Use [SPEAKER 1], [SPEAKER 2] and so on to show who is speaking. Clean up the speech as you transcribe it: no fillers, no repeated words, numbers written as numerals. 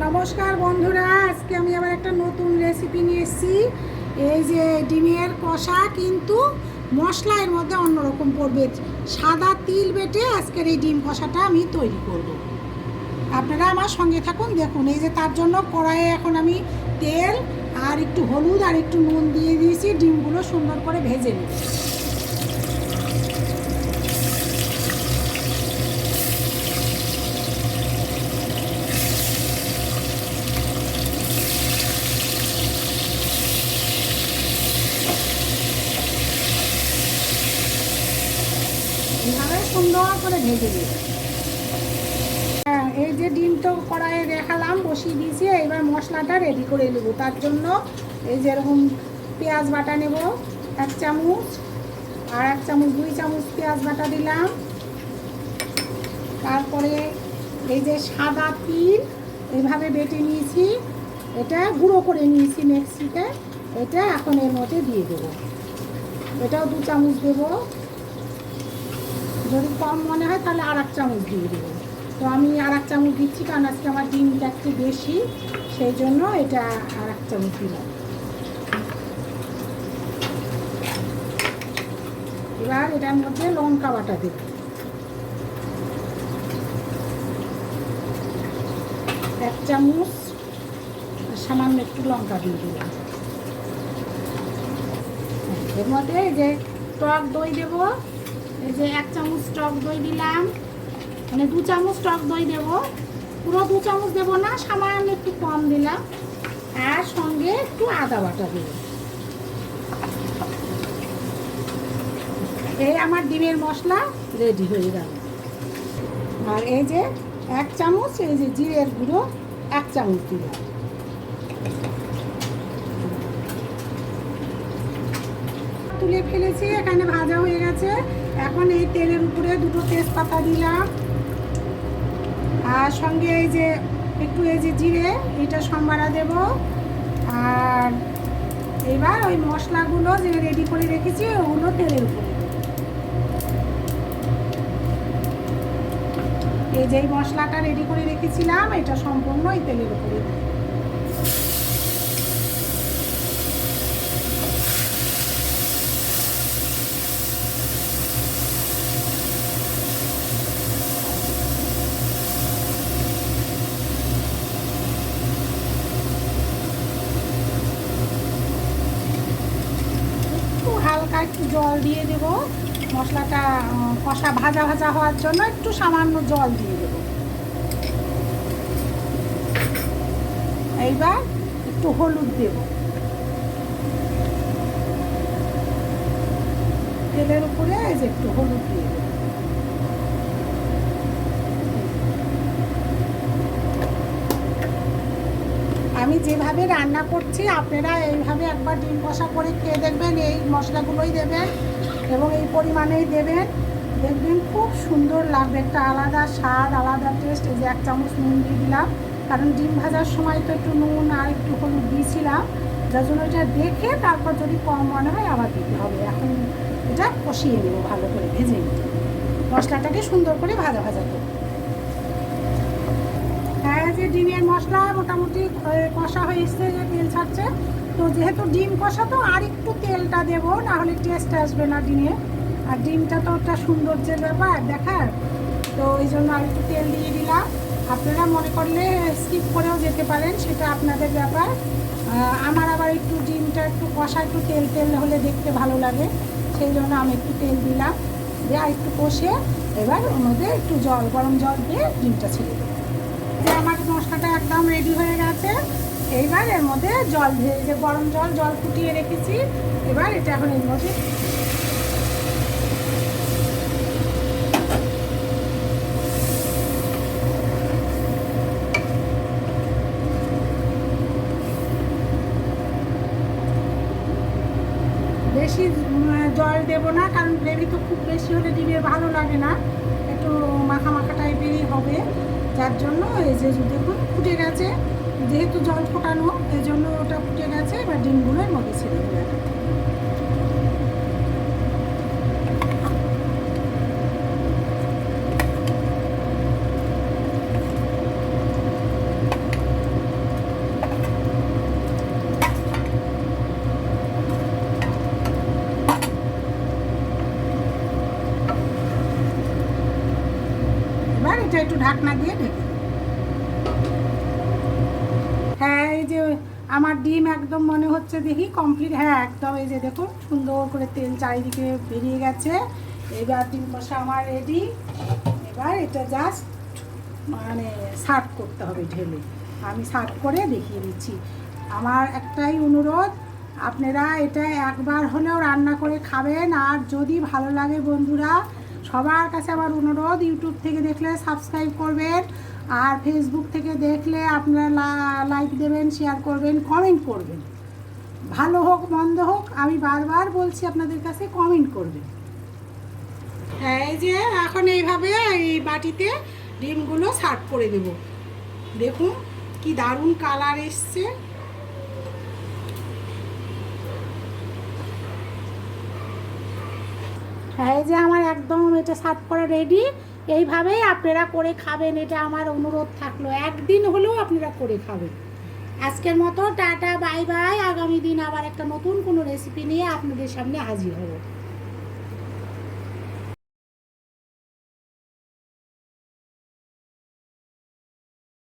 [SPEAKER 1] নমস্কার বন্ধুরা, আজকে আমি আবার একটা নতুন রেসিপি নিয়ে এসেছি। এই যে ডিমের কষা, কিন্তু মশলা এর মধ্যে অন্যরকম পড়বে। সাদা তিল বেটে আজকের এই ডিম কষাটা আমি তৈরি করব। আপনারা আমার সঙ্গে থাকুন, দেখুন। এই যে তার জন্য কড়াইয়ে এখন আমি তেল আর একটু হলুদ আর একটু নুন দিয়ে দিয়েছি। ডিমগুলো সুন্দর করে ভেজে নেব। এইভাবে সুন্দর করে ভেজে দিই। এই যে ডিম তো কড়াইয়ে দেখালাম, বসিয়ে দিয়েছি। এবার মশলাটা রেডি করে নেব। তার জন্য এই যে এরকম পেঁয়াজ বাটা নেব 1 চামচ, আর 1 চামচ 2 চামচ পেঁয়াজ বাটা দিলাম। তারপরে এই যে সাদা তিল এইভাবে বেটে নিয়েছি, এটা গুঁড়ো করে নিয়েছি মিক্সিতে। এটা এখন এর মধ্যে দিয়ে দেবো। এটাও 2 চামচ দেবো। যদি কম মনে হয় তাহলে আর 1 চামচ দিয়ে দেবো। তো আমি আর 1 চামচ দিচ্ছি, কারণ আজকে আমার ডিমটা একটু বেশি, সেই জন্য এটা আর 1 চামচ দিলাম। এবার এটার মধ্যে লঙ্কা বাটা দেব 1 চামচ, সামান্য একটু লঙ্কা দিয়ে দিলাম। এর মধ্যে এই যে টক দই দেব। এই যে 1 চামচ টক দই দিলাম, মানে 2 চামচ টক দই দেব। পুরো 2 চামচ দেবো না, সামান্য একটু কম দিলাম। আর সঙ্গে একটু আদা বাটা দেব। এই আমার ডিমের মশলা রেডি হয়ে গেল। আর এই যে 1 চামচ এই যে জিরের গুঁড়ো 1 চামচ দিলাম। তুলে ফেলেছি, এখানে ভাজা হয়ে গেছে। এখন এই তেলের উপরে 2টো তেজপাতা দিলাম, আর সঙ্গে এই যে একটু এই যে জিরে, এটা সম্বারা দেব। আর এবার ওই মশলাগুলো যে রেডি করে রেখেছি ওগুলো তেলের উপরে। এই যে মশলাটা রেডি করে রেখেছিলাম, এটা সম্পূর্ণ এই তেলের উপরে। হালকা একটু জল দিয়ে দেব, মশলাটা কষা ভাজা ভাজা হওয়ার জন্য একটু সামান্য জল দিয়ে দেব। এইবার একটু হলুদ দেব। তেলের উপরে এই যে একটু হলুদ দিয়ে দেব। আমি যেভাবে রান্না করছি আপনারা এইভাবে একবার ডিম কষা করে খেয়ে দেখবেন। এই মশলাগুলোই দেবেন এবং এই পরিমাণেই দেবেন, দেখবেন খুব সুন্দর লাগবে। একটা আলাদা স্বাদ, আলাদা টেস্ট। এই যে 1 চামচ নুন দিয়ে দিলাম, কারণ ডিম ভাজার সময় তো একটু নুন আর একটু হলুদ দিয়েছিলাম, যার জন্য এটা দেখে তারপর যদি কম মনে হয় আবার দিতে হবে। এখন এটা কষিয়ে নেব, ভালো করে ভেজে নেব, মশলাটাকে সুন্দর করে ভাজা ভাজা করব। হ্যাঁ, যে ডিমের মশলা মোটামুটি কষা হয়ে এসছে, যে তেল ছাড়ছে। তো যেহেতু ডিম কষা, তো আর একটু তেলটা দেবো, না হলে টেস্ট আসবে না ডিমে। আর ডিমটা তো একটা সৌন্দর্যের ব্যাপার দেখার, তো এই জন্য আর একটু তেল দিয়ে দিলাম। আপনারা মনে করলে স্কিপ করেও যেতে পারেন, সেটা আপনাদের ব্যাপার। আমার আবার একটু ডিমটা একটু কষা, একটু তেল তেল হলে দেখতে ভালো লাগে, সেই জন্য আমি একটু তেল দিলাম। দিয়ে আর একটু কষে এবার ওর মধ্যে একটু জল, গরম জল দিয়ে ডিমটা ছেড়ে দেবো। যে আমার মশলাটা একদম রেডি হয়ে গেছে। এইবার এর মধ্যে জল দিয়ে, যে গরম জল ফুটিয়ে রেখেছি, এবার এটা এখন এর মধ্যে বেশি জল দেবো না, কারণ গ্রেভি তো খুব বেশি হলে ডিমের ভালো লাগে না, একটু মাখা মাখা টাইপেরই হবে। যার জন্য এই যে দেখুন ফুটে গেছে, যেহেতু জল ফোটানো এই জন্য ওটা ফুটে গেছে। এবার ডিমগুলো এর মধ্যে ছেড়ে দেবে। একটু ঢাকনা দিয়ে ঢেকে দেবো। হ্যাঁ, এই যে আমার ডিম একদম মনে হচ্ছে দেখি কমপ্লিট। হ্যাঁ, একদম এই যে দেখুন সুন্দর করে তেল চারিদিকে বেরিয়ে গেছে। এবার ডিম কষা আমার রেডি। এবার এটা জাস্ট মানে সার্ভ করতে হবে ঢেলে। আমি সার্ভ করে দেখিয়ে দিচ্ছি। আমার একটাই অনুরোধ, আপনারা এটা একবার হলেও রান্না করে খাবেন। আর যদি ভালো লাগে বন্ধুরা, সবার কাছে আমার অনুরোধ, ইউটিউব থেকে দেখলে সাবস্ক্রাইব করবেন, আর ফেসবুক থেকে দেখলে আপনারা লাইক দেবেন, শেয়ার করবেন, কমেন্ট করবেন। ভালো হোক মন্দ হোক, আমি বারবার বলছি আপনাদের কাছে কমেন্ট করবেন। হ্যাঁ, এই যে এখন এইভাবে এই বাটিতে ডিমগুলো সার্ভ করে দেব। দেখুন কি দারুণ কালার এসছে। হ্যাঁ, এই যে আমার একদম এটা সার্ভ করা রেডি। এইভাবেই আপনারা করে খাবেন, এটা আমার অনুরোধ থাকলো। একদিন হলেও আপনারা করে খাবেন। আজকের মতো টাটা, বাই বাই। আগামী দিন আবার একটা নতুন কোনো রেসিপি নিয়ে আপনাদের সামনে হাজির হব।